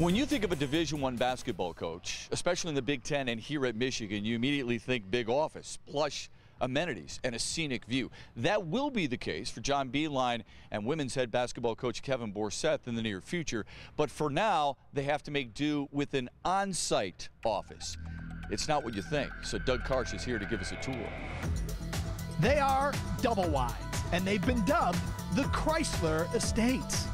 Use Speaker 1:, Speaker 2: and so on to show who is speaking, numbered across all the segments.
Speaker 1: When you think of a Division I basketball coach, especially in the Big Ten and here at Michigan, you immediately think big office, plush amenities, and a scenic view. That will be the case for John Beilein and women's head basketball coach Kevin Borseth in the near future. But for now, they have to make do with an on-site office. It's not what you think, so Doug Karsch is here to give us a tour.
Speaker 2: They are double wides, and they've been dubbed the Crisler Estates.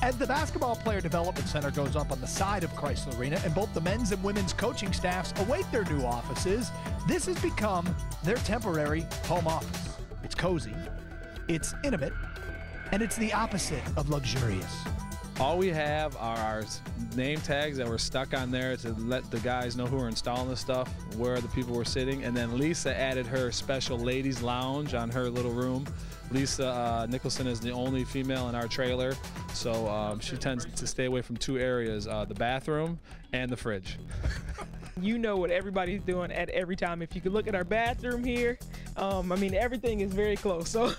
Speaker 2: As the Basketball Player Development Center goes up on the side of Crisler Arena and both the men's and women's coaching staffs await their new offices, this has become their temporary home office. It's cozy, it's intimate, and it's the opposite of luxurious.
Speaker 3: All we have are our name tags that were stuck on there to let the guys know who are installing this stuff, where the people were sitting, and then Lisa added her special ladies lounge on her little room. Lisa Nicholson is the only female in our trailer, so she tends to stay away from two areas, the bathroom and the fridge.
Speaker 4: You know what everybody's doing at every time. If you could look at our bathroom here, I mean, everything is very close. So,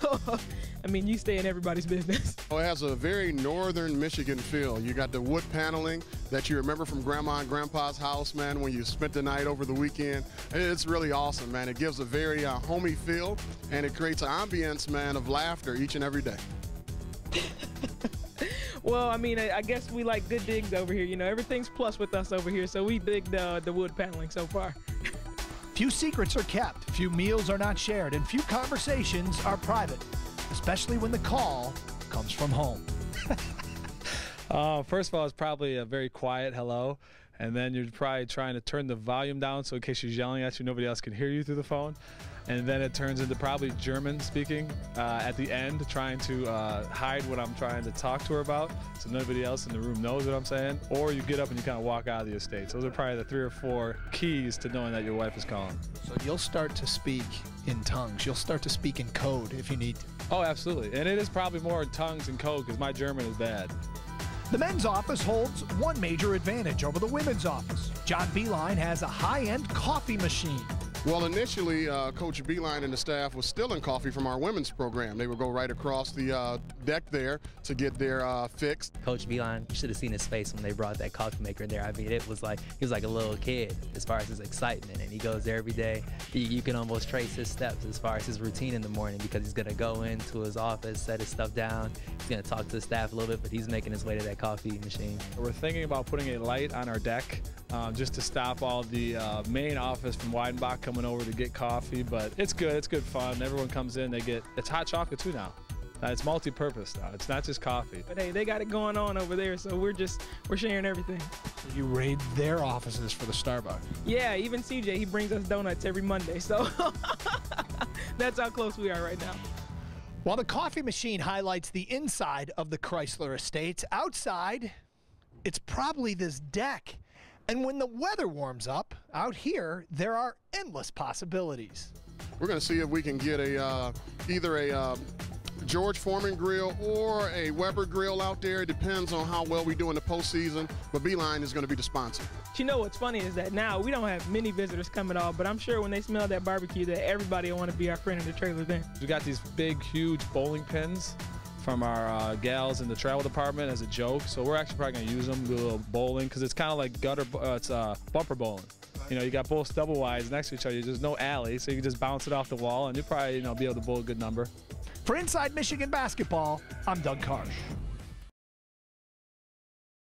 Speaker 4: I mean, you stay in everybody's business.
Speaker 5: Oh, it has a very northern Michigan feel. You got the wood paneling that you remember from Grandma and Grandpa's house, man, when you spent the night over the weekend. It's really awesome, man. It gives a very homey feel, and it creates an ambience, man, of laughter each and every day.
Speaker 4: Well, I mean, I guess we like good digs over here. You know, everything's plus with us over here, so we dig the wood paneling so far.
Speaker 2: Few secrets are kept, few meals are not shared, and few conversations are private, especially when the call comes from home.
Speaker 3: First of all, it's probably a very quiet hello, and then you're probably trying to turn the volume down so in case she's yelling at you, nobody else can hear you through the phone. And then it turns into probably German speaking at the end, trying to hide what I'm trying to talk to her about so nobody else in the room knows what I'm saying. Or you get up and you kind of walk out of the estate. So those are probably the 3 or 4 keys to knowing that your wife is calling.
Speaker 2: So you'll start to speak in tongues. You'll start to speak in code if you need to.
Speaker 3: Oh, absolutely. And it is probably more in tongues and code because my German is bad.
Speaker 2: The men's office holds one major advantage over the women's office. John Beilein has a high-end coffee machine.
Speaker 5: Well, initially, Coach Beilein and the staff was stealing coffee from our women's program. They would go right across the deck there to get their fix.
Speaker 6: Coach Beilein, you should have seen his face when they brought that coffee maker there. I mean, it was like, he was like a little kid as far as his excitement, and he goes there every day. You can almost trace his steps as far as his routine in the morning because he's gonna go into his office, set his stuff down, he's gonna talk to the staff a little bit, but he's making his way to that coffee machine.
Speaker 3: We're thinking about putting a light on our deck just to stop all the main office from Weidenbach coming over to get coffee, but it's good fun. Everyone comes in, it's hot chocolate too now. It's multi-purpose now. It's not just coffee.
Speaker 4: But hey, they got it going on over there, so we're sharing everything.
Speaker 2: You raid their offices for the Starbucks.
Speaker 4: Yeah, even CJ, he brings us donuts every Monday, so that's how close we are right now.
Speaker 2: While the coffee machine highlights the inside of the Crisler Estates, outside, it's probably this deck. And when the weather warms up, out here, there are endless possibilities.
Speaker 5: We're going to see if we can get either a George Foreman grill or a Weber grill out there. It depends on how well we do in the postseason, but Beilein is going to be the sponsor.
Speaker 4: You know what's funny is that now we don't have many visitors coming off, but I'm sure when they smell that barbecue that everybody will want to be our friend in the trailer then.
Speaker 3: We got these big, huge bowling pins from our gals in the travel department as a joke, so we're actually probably going to use them, do a little bowling, because it's kind of like it's bumper bowling. You know, you got both double wides next to each other, there's no alley, so you can just bounce it off the wall, and you'll probably, be able to bowl a good number.
Speaker 2: For Inside Michigan Basketball, I'm Doug Karsch.